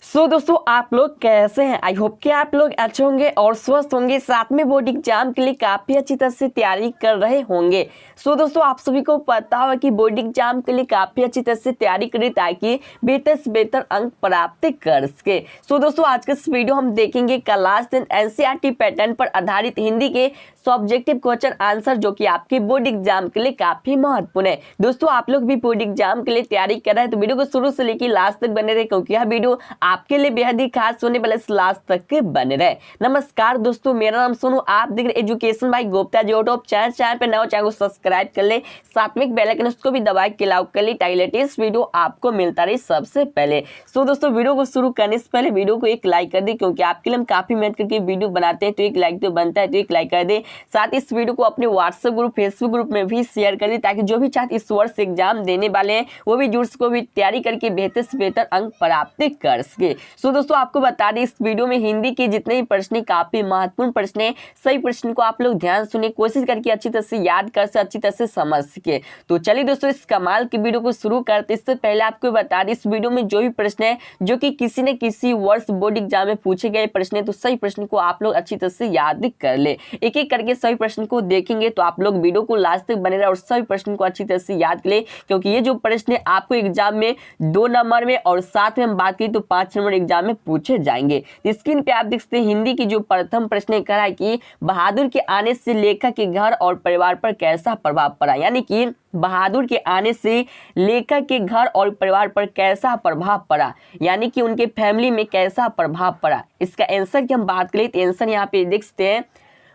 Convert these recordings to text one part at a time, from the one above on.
दोस्तों आप लोग कैसे हैं। आई होप कि आप लोग अच्छे होंगे और स्वस्थ होंगे, साथ में बोर्ड एग्जाम के लिए काफी अच्छी तरह से तैयारी कर रहे होंगे। दोस्तों आप सभी को पता होगा कि बोर्ड एग्जाम के लिए काफी अच्छी तरह से तैयारी करें ताकि बेहतर से बेहतर अंक प्राप्त कर सके। दोस्तों आज के इस वीडियो हम देखेंगे क्लास 10 एनसीईआरटी पैटर्न पर आधारित हिंदी के ऑब्जेक्टिव क्वेश्चन आंसर जो कि आपके बोर्ड एग्जाम के लिए काफी महत्वपूर्ण है। दोस्तों आप लोग भी बोर्ड एग्जाम के लिए तैयारी कर रहे हैं तो वीडियो को शुरू से लेकर लास्ट तक बने रहे, क्योंकि यह वीडियो आपके लिए बेहद ही खास होने वाले, लास्ट तक के बने रहे। नमस्कार दोस्तों, मेरा नाम सोनू, आप देख रहे education by Gupta ji YouTube channel पे नए चैनल को सब्सक्राइब कर ले, साथ में बेल आइकन उसको भी दबा के लाइक कर ले ताकि लेटेस्ट वीडियो आपको मिलता रहे सबसे पहले। दोस्तों वीडियो को शुरू करने से पहले वीडियो को एक लाइक कर दे, क्योंकि आपके लिए हम काफी मेहनत करके वीडियो बनाते हैं तो एक लाइक तो बनता है, तो एक लाइक कर दे। साथ इस वीडियो को अपने व्हाट्सएप ग्रुप फेसबुक ग्रुप में भी शेयर कर दे ताकि जो भी छात्र इस वर्ष एग्जाम देने वाले हैं वो भी जुड़ सको, भी तैयारी करके बेहतर से बेहतर अंक प्राप्त कर सके। दोस्तों आपको बता दें इस वीडियो में हिंदी के जितने भी प्रश्न काफी महत्वपूर्ण प्रश्न है, सही प्रश्न को आप लोग ध्यान सुने, कोशिश करके अच्छी तरह से याद कर सके, अच्छी तरह से समझ सके। तो चलिए दोस्तों इस कमाल की वीडियो को शुरू करते। इससे पहले आपको बता दें इस वीडियो में जो भी प्रश्न है जो कि किसी न किसी वर्ष बोर्ड एग्जाम में पूछे गए प्रश्न है, तो सही प्रश्न को आप लोग अच्छी तरह से याद कर ले। एक एक करके सही प्रश्न को देखेंगे तो आप लोग वीडियो को लास्ट तक बने रहे और सभी प्रश्न को अच्छी तरह से याद ले, क्योंकि ये जो प्रश्न है आपको एग्जाम में 2 नंबर में और साथ में हम बात करें तो 5 नंबर एग्जाम में पूछे जाएंगे। स्क्रीन पे आप देख सकते हैं हिंदी की जो प्रथम प्रश्न कह रहा है कि बहादुर के आने से लेखक के घर और परिवार पर कैसा प्रभाव पड़ा। यानी कि बहादुर के आने से लेखक के घर और परिवार पर कैसा प्रभाव पड़ा, यानी कि उनके फैमिली में कैसा प्रभाव पड़ा। इसका आंसर की हम बात करें तो आंसर यहाँ पे देख सकते हैं,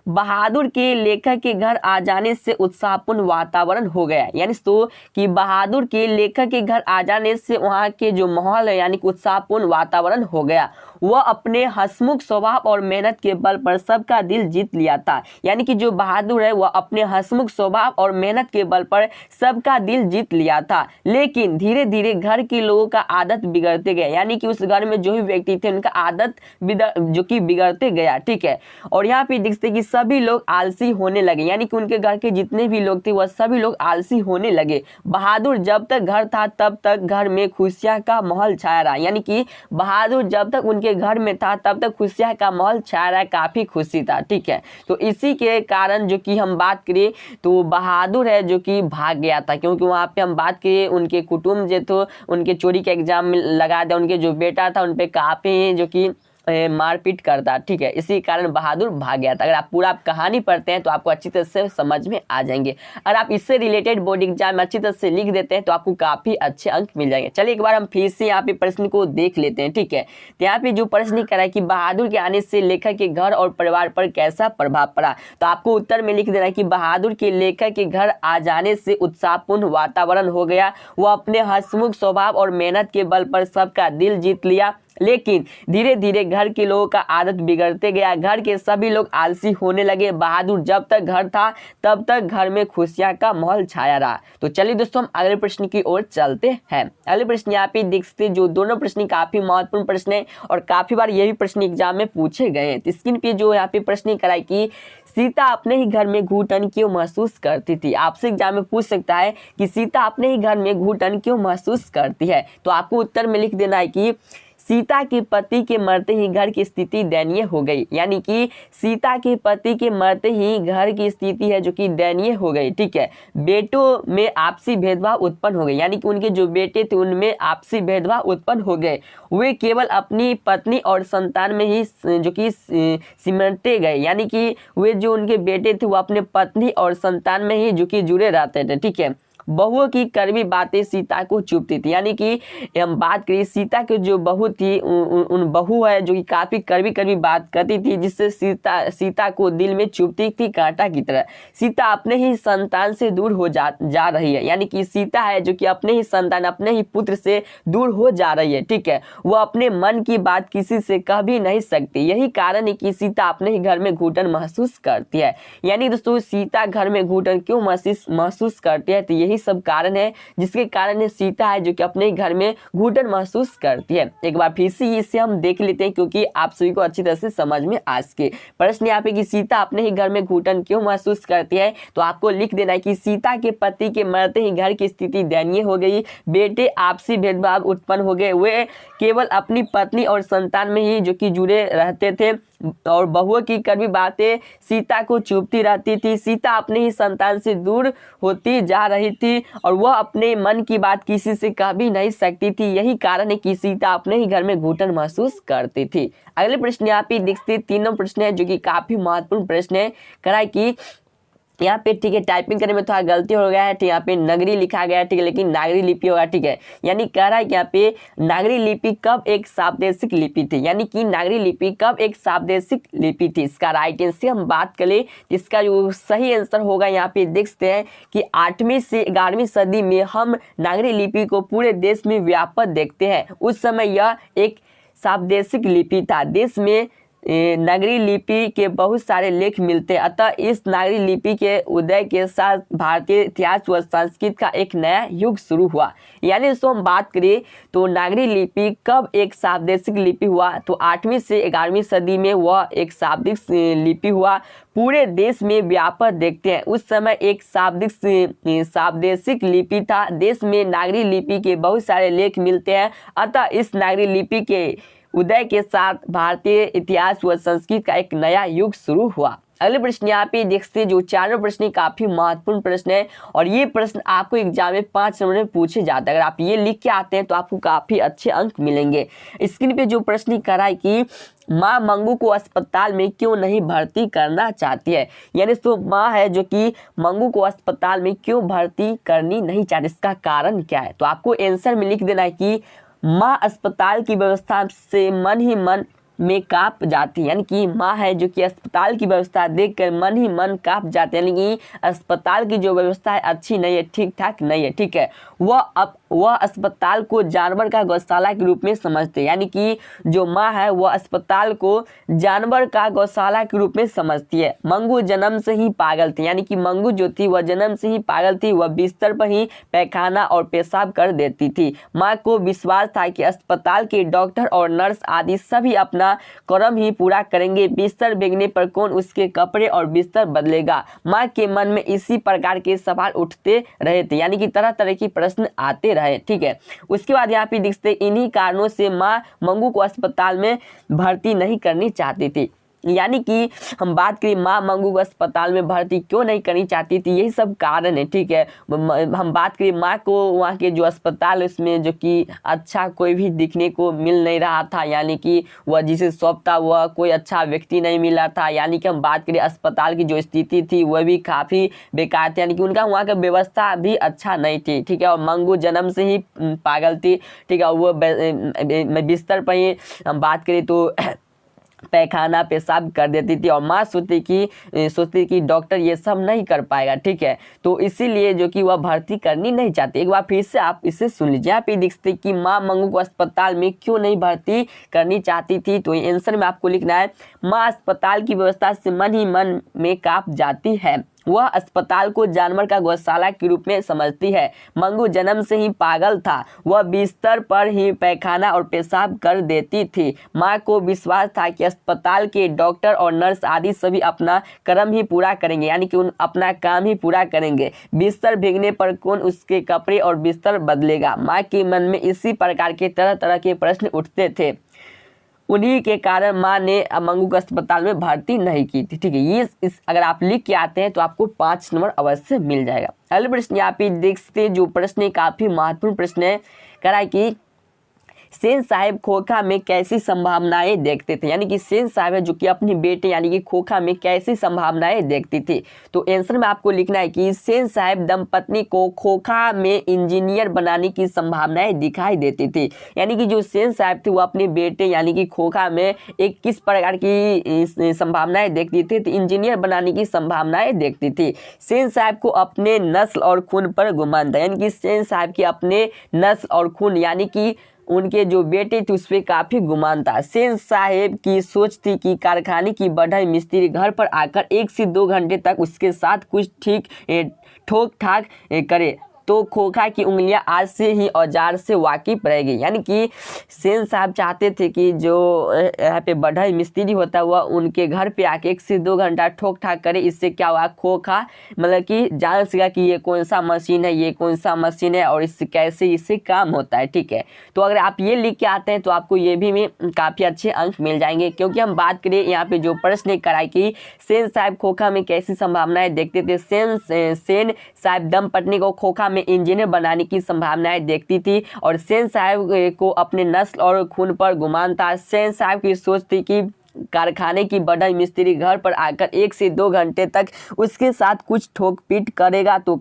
बहादुर के लेखक के घर आ जाने से उत्साहपूर्ण वातावरण हो गया। यानी तो कि बहादुर के लेखक के घर आ जाने से वहाँ के जो माहौल है यानी कि उत्साहपूर्ण वातावरण हो गया। वह अपने हंसमुख स्वभाव और मेहनत के बल पर सबका दिल जीत लिया था। यानी कि जो बहादुर है वह अपने हंसमुख स्वभाव और मेहनत के बल पर सबका दिल जीत लिया था, लेकिन धीरे धीरे घर के लोगों का आदत बिगड़ते गए। यानी कि उस घर में जो भी व्यक्ति थे उनका आदत जो कि बिगड़ते गया। ठीक है, और यहाँ पे देखते कि सभी लोग आलसी होने लगे। यानी कि उनके घर के जितने भी लोग थे वह सभी लोग आलसी होने लगे। बहादुर जब तक घर था तब तक घर में खुशियां का माहौल छाया रहा। यानी कि बहादुर जब तक उनके घर में था तब तक खुशियां का माहौल छाया रहा, काफी खुशी था। ठीक है, तो इसी के कारण जो कि हम बात करें तो बहादुर है जो कि भाग गया था, क्योंकि वहां पे हम बात करें उनके कुटुंब जो तो उनके चोरी के एग्जाम में लगा दिया, उनके जो बेटा था उन पे काफी जो कि मारपीट करता। ठीक है, इसी कारण बहादुर भाग गया था। अगर आप पूरा कहानी पढ़ते हैं तो आपको अच्छी तरह से समझ में आ जाएंगे। अगर आप इससे रिलेटेड बोर्ड एग्जाम में अच्छी तरह से लिख देते हैं तो आपको काफी अच्छे अंक मिल जाएंगे। चलिए एक बार हम फिर से यहाँ पे प्रश्न को देख लेते हैं। ठीक है, तो यहाँ पे जो प्रश्न करा है कि बहादुर के आने से लेखक के घर और परिवार पर कैसा प्रभाव पड़ा, तो आपको उत्तर में लिख देना है कि बहादुर के लेखक के घर आ जाने से उत्साहपूर्ण वातावरण हो गया। वह अपने हंसमुख स्वभाव और मेहनत के बल पर सबका दिल जीत लिया, लेकिन धीरे धीरे घर के लोगों का आदत बिगड़ते गया। घर के सभी लोग आलसी होने लगे। बहादुर जब तक घर था तब तक घर में खुशियां का माहौल छाया रहा। तो चलिए दोस्तों हम अगले प्रश्न की ओर चलते हैं। अगले प्रश्न यहाँ पे देखते जो दोनों प्रश्न काफी महत्वपूर्ण प्रश्न है और काफी बार यही प्रश्न एग्जाम में पूछे गए हैं। तो स्क्रीन पे जो यहाँ पे प्रश्न कराई कि सीता अपने ही घर में घुटन क्यों महसूस करती थी। आपसे एग्जाम में पूछ सकता है कि सीता अपने ही घर में घुटन क्यों महसूस करती है, तो आपको उत्तर में लिख देना है कि सीता के पति के मरते ही घर की स्थिति दयनीय हो गई। यानी कि सीता के पति के मरते ही घर की स्थिति है जो कि दयनीय हो गई। ठीक है, बेटों में आपसी भेदभाव उत्पन्न हो गए। यानी कि उनके जो बेटे थे उनमें आपसी भेदभाव उत्पन्न हो गए। वे केवल अपनी पत्नी और संतान में ही जो कि सिमटते गए। यानी कि वे जो उनके बेटे थे वो अपने पत्नी और संतान में ही जो कि जुड़े रहते थे। ठीक है, बहुओं की कड़वी बातें सीता को चुभती थी। यानी कि हम बात करें सीता की जो बहू थी उन बहू है जो कि काफी कड़वी बात करती थी, जिससे सीता को दिल में चुभती थी कांटा की तरह। सीता अपने ही संतान से दूर हो जा रही है। यानी कि सीता है जो कि अपने ही संतान अपने ही पुत्र से दूर हो जा रही है। ठीक है, वो अपने मन की बात किसी से कह भी नहीं सकती। यही कारण है कि सीता अपने ही घर में घुटन महसूस करती है। यानी दोस्तों सीता घर में घुटन क्यों महसूस करती है, तो यही यही सब कारण है जिसके कारण सीता है जो कि अपने घर में घुटन महसूस करती है। एक बार फिर से इसे हम देख लेते हैं क्योंकि आप सभी को अच्छी तरह से समझ में आ सके। प्रश्न यहाँ पे कि सीता अपने ही घर में घुटन क्यों महसूस करती है, तो आपको लिख देना है कि सीता के पति के मरते ही घर की स्थिति दयनीय हो गई, बेटे आपसी भेदभाव उत्पन्न हो गए, वे केवल अपनी पत्नी और संतान में ही जो कि जुड़े रहते थे और बहुओं की कड़वी बातें सीता को चुभती रहती थी। सीता अपने ही संतान से दूर होती जा रही थी और वह अपने मन की बात किसी से कह भी नहीं सकती थी। यही कारण है कि सीता अपने ही घर में घुटन महसूस करती थी। अगले प्रश्न यहाँ पे देखते तीनों प्रश्न है जो कि काफी महत्वपूर्ण प्रश्न है। कराए कि यहाँ पे ठीक है टाइपिंग करने में थोड़ा गलती हो गया है, ठीक है यहाँ पे नगरी लिखा गया है, ठीक है लेकिन नागरी लिपि होगा, ठीक है। यानी कह रहा है कि यहाँ पे नागरी लिपि कब एक सावदेशिक लिपि थी, यानी कि नागरी लिपि कब एक सावदेशिक लिपि थी। इसका राइट आंसर हम बात करें, इसका जो सही आंसर होगा यहाँ पे देख सकते हैं कि 8वीं से 11वीं सदी में हम नागरी लिपि को पूरे देश में व्यापक देखते हैं। उस समय यह एक सावदेशिक लिपि था। देश में नागरी लिपि के बहुत सारे लेख मिलते हैं, अतः इस नागरी लिपि के उदय के साथ भारतीय इतिहास व संस्कृत का एक नया युग शुरू हुआ। यानी दोस्तों हम बात करें तो नागरी लिपि कब एक शाब्दिक लिपि हुआ, तो 8वीं से 11वीं सदी में वह एक शाब्दिक लिपि हुआ। पूरे देश में व्यापक देखते हैं, उस समय एक शाब्दिक लिपि था। देश में नागरी लिपि के बहुत सारे लेख मिलते हैं, अतः इस नागरी लिपि के उदय के साथ भारतीय इतिहास व संस्कृत का एक नया युग शुरू हुआ। अगले प्रश्न यहाँ पे देखते हैं, जो चारों प्रश्न काफी महत्वपूर्ण प्रश्न है और ये प्रश्न आपको एग्जाम में 5 नंबर में पूछे जाते हैं। अगर आप ये लिख के आते हैं तो आपको काफी अच्छे अंक मिलेंगे। स्क्रीन पे जो प्रश्न करा है कि माँ मंगू को अस्पताल में क्यों नहीं भर्ती करना चाहती है, यानी तो माँ है जो कि मंगू को अस्पताल में क्यों भर्ती करनी नहीं चाहती, इसका कारण क्या है। तो आपको आंसर में लिख देना है कि माँ अस्पताल की व्यवस्था से मन ही मन में कांप जाती है, यानी कि माँ है जो कि अस्पताल की व्यवस्था देखकर मन ही मन कांप जाते हैं, यानी कि अस्पताल की जो व्यवस्था है अच्छी नहीं है, ठीक ठाक नहीं है, ठीक है। वह अस्पताल को जानवर का गौशाला के रूप में समझते हैं, यानी कि जो माँ है वह अस्पताल को जानवर का गौशाला के रूप में समझती है। मंगू जन्म से ही पागल थी, यानी कि मंगू जो थी वह जन्म से ही पागल थी, वह बिस्तर पर ही पैखाना और पेशाब कर देती थी। माँ को विश्वास था कि अस्पताल के डॉक्टर और नर्स आदि सभी अपना कर्म ही पूरा करेंगे, बिस्तर भीगने पर कौन उसके कपड़े और बिस्तर बदलेगा। माँ के मन में इसी प्रकार के सवाल उठते रहे थे, यानी कि तरह तरह के प्रश्न आते रहे, ठीक है। उसके बाद यहाँ पे देखते इन्हीं कारणों से माँ मंगू को अस्पताल में भर्ती नहीं करनी चाहती थी। यानी कि हम बात करें माँ मंगू को अस्पताल में भर्ती क्यों नहीं करनी चाहती थी, यही सब कारण है, ठीक है। हम बात करें माँ को वहाँ के जो अस्पताल है उसमें जो कि अच्छा कोई भी दिखने को मिल नहीं रहा था, यानी कि वह जिसे सौंपता वह कोई अच्छा व्यक्ति नहीं मिला था। यानी कि हम बात करें अस्पताल की जो स्थिति थी वह भी काफ़ी बेकार थी, यानी कि उनका वहाँ का व्यवस्था भी अच्छा नहीं थी, ठीक है। और मंगू जन्म से ही पागल थी, ठीक है। वो बिस्तर पर ही हम बात करें तो पैखाना पेशाब कर देती थी और माँ सोचती कि डॉक्टर ये सब नहीं कर पाएगा, ठीक है। तो इसीलिए जो कि वह भर्ती करनी नहीं चाहती। एक बार फिर से आप इसे सुन लीजिए। यहाँ पे देखते कि माँ मंगू को अस्पताल में क्यों नहीं भर्ती करनी चाहती थी, तो आंसर में आपको लिखना है माँ अस्पताल की व्यवस्था से मन ही मन में कांप जाती है। वह अस्पताल को जानवर का गौशाला के रूप में समझती है। मंगू जन्म से ही पागल था, वह बिस्तर पर ही पैखाना और पेशाब कर देती थी। माँ को विश्वास था कि अस्पताल के डॉक्टर और नर्स आदि सभी अपना कर्म ही पूरा करेंगे, यानी कि अपना काम ही पूरा करेंगे, बिस्तर भीगने पर कौन उसके कपड़े और बिस्तर बदलेगा। माँ के मन में इसी प्रकार के तरह तरह के प्रश्न उठते थे, उन्हीं के कारण माँ ने मंगू को अस्पताल में भर्ती नहीं की थी, ठीक है। ये अगर आप लिख के आते हैं तो आपको 5 नंबर अवश्य मिल जाएगा। अगले प्रश्न यहाँ पे देख सकते हैं, जो प्रश्न काफी महत्वपूर्ण प्रश्न है। कह रहा है कि सेन साहब खोखा में कैसी संभावनाएं देखते थे, यानी कि सेन साहब है जो कि अपनी बेटे यानी कि खोखा में कैसी संभावनाएं देखती थी। तो आंसर में आपको लिखना है कि सेन साहब दंपत्ति को खोखा में इंजीनियर बनाने की संभावनाएं दिखाई देती थी, यानी कि जो सेन साहब थे वो अपने बेटे यानी कि खोखा में एक किस प्रकार की संभावनाएं देखती थी, तो इंजीनियर बनाने की संभावनाएं देखती थी। सेन साहब को अपने नस्ल और खून पर गुमान था, यानी कि सेन साहब के अपने नस्ल और खून यानी कि उनके जो बेटे थे उस पर काफ़ी गुमान था। सेन साहेब की सोच थी कि कारखाने की बढ़ई मिस्त्री घर पर आकर 1 से 2 घंटे तक उसके साथ कुछ ठीक ठोक ठाक करे तो खोखा की उंगलियां आज से ही औजार से वाकिफ रहेगी। यानी कि सेन साहब चाहते थे कि जो यहाँ पे बढ़ई मिस्त्री होता हुआ उनके घर पे आके 1 से 2 घंटा ठोक ठाक करे। इससे क्या हुआ, खोखा मतलब कि जान सका कि ये कौन सा मशीन है, ये कौन सा मशीन है और इससे कैसे इससे काम होता है। ठीक है, तो अगर आप ये लिख के आते हैं तो आपको ये भी में काफ़ी अच्छे अंक मिल जाएंगे। क्योंकि हम बात करें यहाँ पे जो प्रश्न कराई कि सेन साहब खोखा में कैसी संभावनाएं देखते थे। सेन साहब दम पटनी को खोखा में इंजीनियर बनाने की संभावनाएं देखती थी और सेन साहब को अपने नस्ल और खून पर गुमान था। सेन साहब की सोच थी कि कारखाने की बढ़ई मिस्त्री घर पर आकर 1 से 2 घंटे तक उसके साथ कुछ ठोक पीट करेगा तो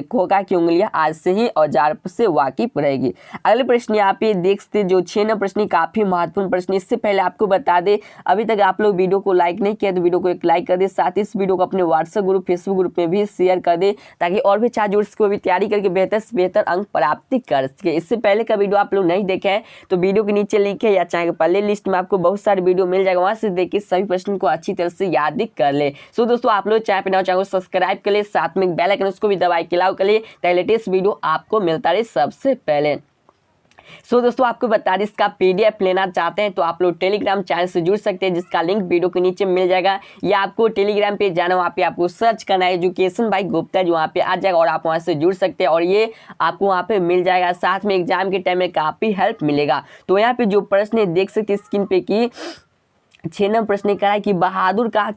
खोखा की उंगलियां आज से ही औजार से वाकिफ रहेगी। अगले प्रश्न यहाँ पे देख सकते, जो 6 नंबर प्रश्न काफी महत्वपूर्ण प्रश्न। इससे पहले आपको बता दें, अभी तक आप लोग वीडियो को लाइक नहीं किया तो वीडियो को एक लाइक कर दे, साथ ही इस वीडियो को अपने व्हाट्सएप ग्रुप फेसबुक ग्रुप में भी शेयर कर दे ताकि और भी छात्र को भी तैयारी करके बेहतर से बेहतर अंक प्राप्ति कर सके। इससे पहले का वीडियो आप लोग नहीं देखे हैं तो वीडियो के नीचे लिखे या चाहे प्ले लिस्ट में आपको बहुत सारे वीडियो मिल जाएगा, वहां से देखिए सभी प्रश्न को अच्छी तरह से याद कर ले। सो दोस्तों, आप लोग चैनल पे चैनल को सब्सक्राइब कर ले, साथ में बेल आइकन उसको भी दबाए के लाओ कर ले ताकि लेटेस्ट वीडियो आपको मिलता रहे सबसे पहले। सो दोस्तों, आपको बता दें, इसका पीडीएफ लेना चाहते हैं तो आप लोग टेलीग्राम चैनल से जुड़ सकते हैं जिसका लिंक वीडियो के नीचे मिल जाएगा, या आपको टेलीग्राम पे जाना, वहाँ पे आपको सर्च करना है एजुकेशन बाय गुप्ता, जो वहाँ पे आ जाएगा और आप वहाँ से जुड़ सकते हैं और ये आपको वहाँ पे मिल जाएगा। साथ में एग्जाम के टाइम में काफ़ी हेल्प मिलेगा। तो यहाँ पे जो प्रश्न देख सकते हैं स्क्रीन पे की 6 नंबर प्रश्न कहा है कि बहादुर का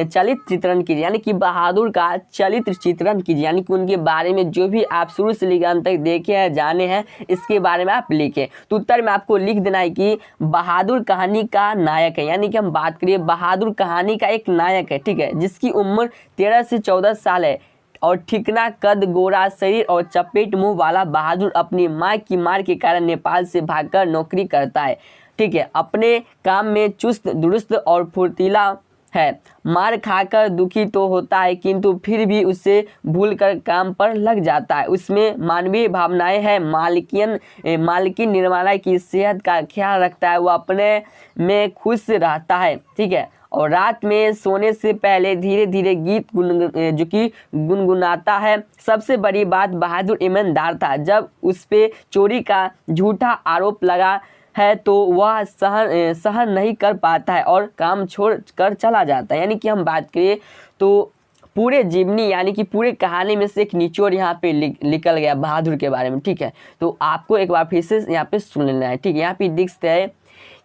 चलित चित्रण कीजिए। यानी कि बहादुर का चलित चित्रण कीजिए, यानी कि उनके बारे में जो भी आप शुरू से लेकर अंत तक देखे हैं जाने हैं इसके बारे में आप लिखें। तो उत्तर में आपको लिख देना है कि बहादुर कहानी का नायक है। यानी कि हम बात करिए बहादुर कहानी का एक नायक है, ठीक है, जिसकी उम्र 13 से 14 साल है और ठिकना कद, गोरा शरीर और चपेट मुंह वाला बहादुर अपनी माँ की मार के कारण नेपाल से भागकर नौकरी करता है। ठीक है, अपने काम में चुस्त दुरुस्त और फुर्तीला है। मार खाकर दुखी तो होता है किंतु फिर भी उसे भूलकर काम पर लग जाता है। उसमें मानवीय भावनाएं हैं। मालकिन निर्मला की सेहत का ख्याल रखता है। वो अपने में खुश रहता है। ठीक है, और रात में सोने से पहले धीरे धीरे गीत जो कि गुनगुनाता है। सबसे बड़ी बात, बहादुर ईमानदार था। जब उस पे चोरी का झूठा आरोप लगा है तो वह सहन नहीं कर पाता है और काम छोड़ कर चला जाता है। यानी कि हम बात करें तो पूरे जीवनी यानी कि पूरे कहानी में से एक निचोड़ यहाँ पे निकल गया बहादुर के बारे में। ठीक है, तो आपको एक बार फिर से यहाँ पे सुन लेना है। ठीक है, यहाँ पे दिखता है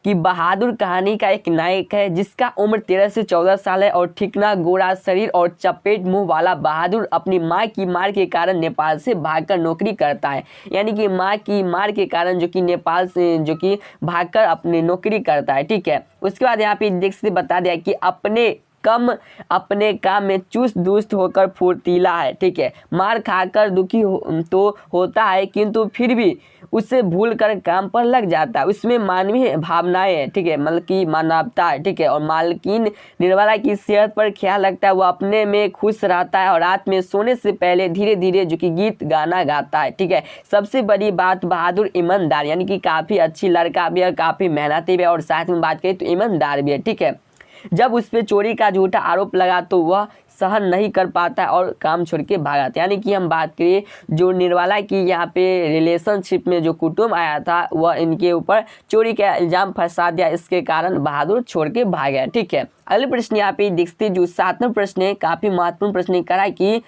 कि बहादुर कहानी का एक नायक है जिसका उम्र 13 से 14 साल है और ठिकना गोरा शरीर और चपेट मुंह वाला बहादुर अपनी माँ की मार के कारण नेपाल से भागकर नौकरी करता है। यानी कि माँ की मार के कारण जो कि नेपाल से जो कि भागकर अपनी नौकरी करता है। ठीक है, उसके बाद यहाँ पे देख से बता दिया कि अपने काम में चुस्त दुरुस्त होकर फुर्तीला है। ठीक है, मार खाकर दुखी तो होता है किंतु फिर भी उसे भूल कर काम पर लग जाता है। उसमें मानवीय भावनाएं है। ठीक है, मतलब की मानवता है। ठीक है, और मालकिन निर्मला की सेहत पर ख्याल रखता है। वो अपने में खुश रहता है और रात में सोने से पहले धीरे धीरे जो कि गीत गाना गाता है। ठीक है, सबसे बड़ी बात, बहादुर ईमानदार, यानी कि काफ़ी अच्छी लड़का भी है, काफ़ी मेहनती भी है और साथ में बात करें तो ईमानदार भी है। ठीक है, जब उस पर चोरी का झूठा आरोप लगा तो वह सहन नहीं कर पाता है और काम छोड़ के भागा था। यानी कि हम बात करें जो निर्मला की यहाँ पे रिलेशनशिप में जो कुटुंब आया था वह इनके ऊपर चोरी का इल्जाम फंसा दिया, इसके कारण बहादुर छोड़ के भाग गया। ठीक है, अगले प्रश्न यहाँ पे दिखते जो 7वां प्रश्न है, काफी महत्वपूर्ण प्रश्न करा कि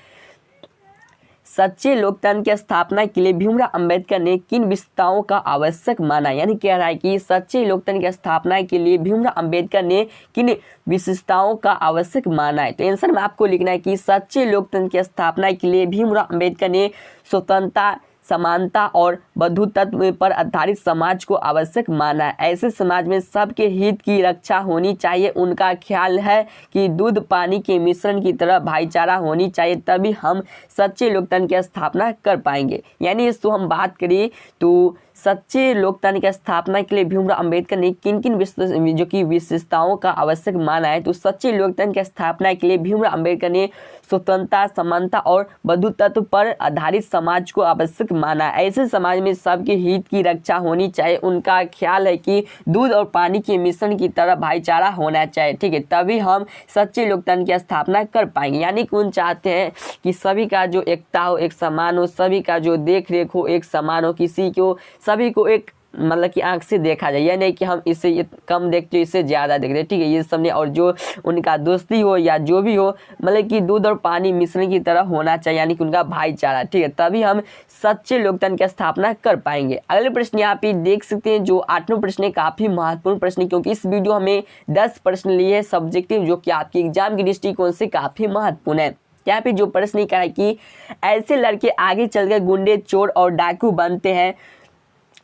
सच्चे लोकतंत्र की स्थापना के लिए भीमराव अंबेडकर ने किन विशेषताओं का आवश्यक माना। यानी कह रहा है कि सच्चे लोकतंत्र की स्थापना के लिए भीमराव अंबेडकर ने किन विशेषताओं का आवश्यक माना है। तो आंसर में आपको लिखना है कि सच्चे लोकतंत्र की स्थापना के लिए भीमराव अंबेडकर ने स्वतंत्रता, समानता और बंधुत्व पर आधारित समाज को आवश्यक माना है। ऐसे समाज में सबके हित की रक्षा होनी चाहिए। उनका ख्याल है कि दूध पानी के मिश्रण की तरह भाईचारा होनी चाहिए, तभी हम सच्चे लोकतंत्र की स्थापना कर पाएंगे। यानी इसको हम बात करें तो सच्चे लोकतंत्र की स्थापना के लिए भीमराव अंबेडकर ने किन किन जो कि विशेषताओं का आवश्यक माना है। तो सच्चे लोकतंत्र की स्थापना के लिए भीमराव अंबेडकर ने स्वतंत्रता, समानता और बंधुत्व पर आधारित समाज को आवश्यक माना। ऐसे समाज में सबके हित की रक्षा होनी चाहिए। उनका ख्याल है कि दूध और पानी के मिश्रण की तरह भाईचारा होना चाहिए, ठीक है, तभी हम सच्चे लोकतंत्र की स्थापना कर पाएंगे। यानी कि उन चाहते हैं कि सभी का जो एकता हो, एक समान हो, सभी का जो देख रेख हो एक समान हो, किसी को सभी को एक मतलब कि आंख से देखा जाए, यह नहीं कि हम इससे ये कम देखते इससे ज़्यादा देखते, ठीक है, ये सब नहीं। और जो उनका दोस्ती हो या जो भी हो, मतलब कि दूध और पानी मिश्रण की तरह होना चाहिए, यानी कि उनका भाईचारा, ठीक है, तभी हम सच्चे लोकतंत्र की स्थापना कर पाएंगे। अगले प्रश्न यहाँ पे देख सकते हैं, जो 8वां प्रश्न है, काफ़ी महत्वपूर्ण प्रश्न है, क्योंकि इस वीडियो हमें 10 प्रश्न लिए है सब्जेक्टिव, जो कि आपके एग्जाम के दृष्टिकोण से काफ़ी महत्वपूर्ण है। यहाँ पे जो प्रश्न कहा है कि ऐसे लड़के आगे चलकर गुंडे, चोर और डाकू बनते हैं,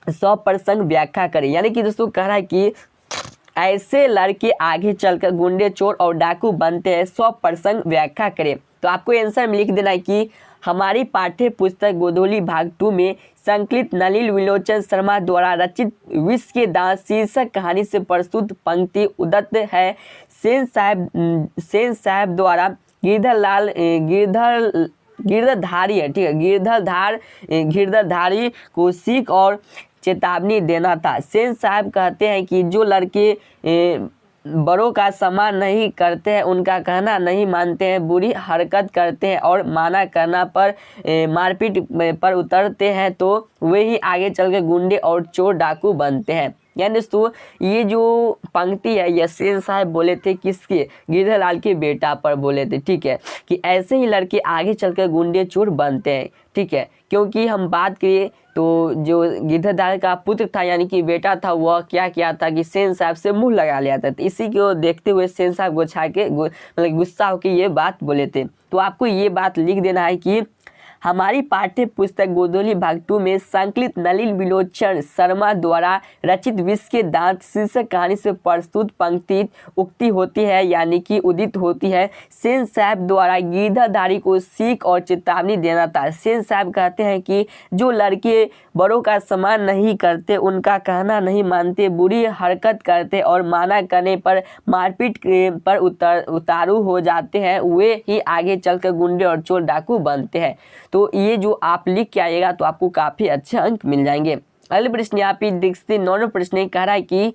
100% व्याख्या करें। यानी कि दोस्तों कह रहा है कि ऐसे लड़के आगे चलकर गुंडे, चोर और डाकू बनते हैं, 100% व्याख्या करें। तो आपको आंसर में लिख देना है कि हमारी पाठ्य पुस्तक गोधूली भाग 2 में संकलित नलिन विलोचन शर्मा द्वारा रचित विष के दांत शीर्षक कहानी से प्रस्तुत पंक्ति उदत्त है। सेन साहब द्वारा गिरधरधारी है, ठीक है, गिरधरधारी को सीख और चेतावनी देना था। सेन साहब कहते हैं कि जो लड़के बड़ों का सम्मान नहीं करते हैं, उनका कहना नहीं मानते हैं, बुरी हरकत करते हैं और माना करना पर मारपीट पर उतरते हैं, तो वे ही आगे चलकर गुंडे और चोर डाकू बनते हैं। यानी दोस्तों ये जो पंक्ति है ये सेन साहब बोले थे, किसके, गिरधरलाल के बेटा पर बोले थे, ठीक है, कि ऐसे ही लड़के आगे चलकर गुंडे चोर बनते हैं, ठीक है। क्योंकि हम बात करें तो जो गिरधरलाल का पुत्र था यानी कि बेटा था, वह क्या किया था कि सेन साहब से मुंह लगा लिया था। तो इसी को देखते हुए सेन साहब गोछा के मतलब गुस्सा होकर ये बात बोले थे। तो आपको ये बात लिख देना है कि हमारी पाठ्य पुस्तक गोधूली भाग 2 में संकलित नलिन विलोचन शर्मा द्वारा रचित विष के दांत शीर्षक कहानी से प्रस्तुत पंक्ति उक्ति होती है, यानी कि उदित होती है। सेन साहब द्वारा गिरधरधारी को सीख और चेतावनी देना था। सेन साहब कहते हैं कि जो लड़के बड़ों का सम्मान नहीं करते, उनका कहना नहीं मानते, बुरी हरकत करते और माना करने पर मारपीट पर उतारू हो जाते हैं, वे ही आगे चलकर गुंडे और चोर डाकू बनते हैं। तो ये जो आप लिख के आइएगा तो आपको काफ़ी अच्छे अंक मिल जाएंगे। अगले प्रश्न यहाँ पे देखते 9वां प्रश्न कह रहा है कि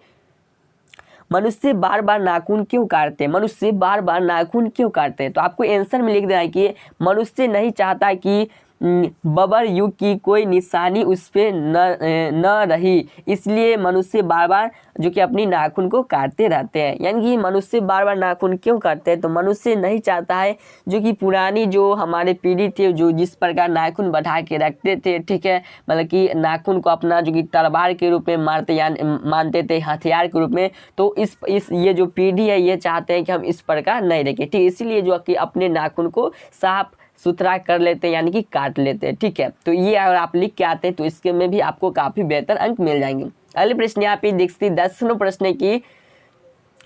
मनुष्य बार बार नाखून क्यों काटते हैं, मनुष्य बार बार नाखून क्यों काटते हैं। तो आपको आंसर में लिख देना है कि मनुष्य नहीं चाहता कि बबर युग की कोई निशानी उस पर न रही, इसलिए मनुष्य बार बार जो कि अपनी नाखून को काटते रहते हैं। यानी कि मनुष्य बार बार नाखून क्यों काटते हैं, तो मनुष्य नहीं चाहता है जो कि पुरानी जो हमारे पीढ़ी थे, जो जिस प्रकार नाखून बढ़ा के रखते थे, ठीक है, मतलब कि नाखून को अपना जो कि तलवार के रूप में मानते थे, हथियार के रूप में। तो इस ये जो पीढ़ी है ये चाहते हैं कि हम इस प्रकार नहीं रखें, ठीक, इसीलिए जो कि अपने नाखून को साफ सुथरा कर लेते हैं, यानी कि काट लेते हैं, ठीक है। तो ये अगर आप लिख के आते हैं तो इसके में भी आपको काफ़ी बेहतर अंक मिल जाएंगे। अगले प्रश्न यहाँ पे देखते 10वां प्रश्न की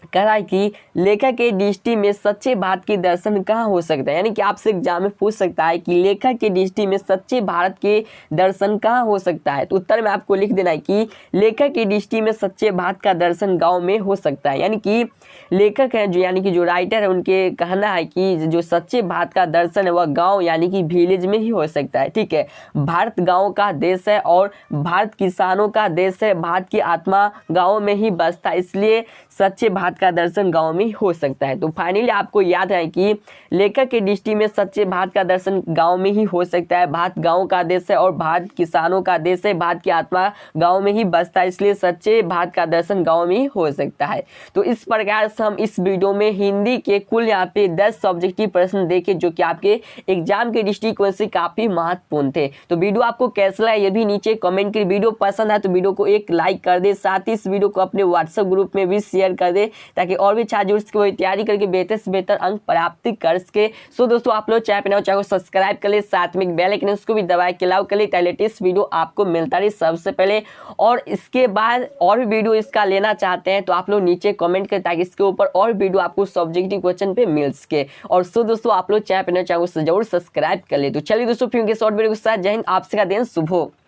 कह रहा है कि लेखक के दृष्टि में सच्चे भारत के दर्शन कहाँ हो सकता है। यानी कि आपसे एग्जाम में पूछ सकता है कि लेखक के दृष्टि में सच्चे भारत के दर्शन कहाँ हो सकता है। तो उत्तर में आपको लिख देना है कि लेखक की दृष्टि में सच्चे भारत का दर्शन गांव में हो सकता है। यानी कि लेखक है जो यानी कि जो राइटर है उनके कहना है कि जो सच्चे भारत का दर्शन है वह गाँव यानी कि विलेज में ही हो सकता है, ठीक है। भारत गाँव का देश है और भारत किसानों का देश है, भारत की आत्मा गाँव में ही बसता है, इसलिए सच्चे भारत का दर्शन गांव में हो सकता है। तो फाइनली आपको याद है कि लेखक की दृष्टि में सच्चे भारत का दर्शन गांव में ही हो सकता है। भारत गांव का देश है और भारत किसानों का देश है, भारत की आत्मा गांव में ही बसता है, इसलिए सच्चे भारत का दर्शन गांव में ही हो सकता है। तो इस प्रकार से हम इस वीडियो में हिंदी के कुल यहाँ पे 10 सब्जेक्टिव प्रश्न देखे जो कि आपके एग्जाम के दृष्टिकोण से काफी महत्वपूर्ण थे। तो वीडियो आपको कैसा लगा ये भी नीचे कमेंट करिए। वीडियो पसंद है तो वीडियो को एक लाइक कर दे, साथ ही इस वीडियो को अपने व्हाट्सएप ग्रुप में भी शेयर कर दे ताकि और भी छात्र की तैयारी करके बेहतर से बेहतर अंक प्राप्त कर सके। सो दोस्तों आप लोग चैनल को सब्सक्राइब कर ले, साथ में बेल आइकन उसको भी दबा के लाओ कर ले ताकि लेटेस्ट वीडियो आपको मिलता रहे सबसे पहले। और इसके बाद और भी वीडियो इसका लेना चाहते हैं तो आप लोग नीचे कमेंट करें ताकि इसके ऊपर और वीडियो आपको सब्जेक्टिव क्वेश्चन पे मिल सके। और सो दोस्तों आप लोग चैनल को जरूर सब्सक्राइब कर ले। तो चलिए दोस्तों फिर के शॉर्ट वीडियो के साथ जय हिंद, आपसे का दिन शुभ हो।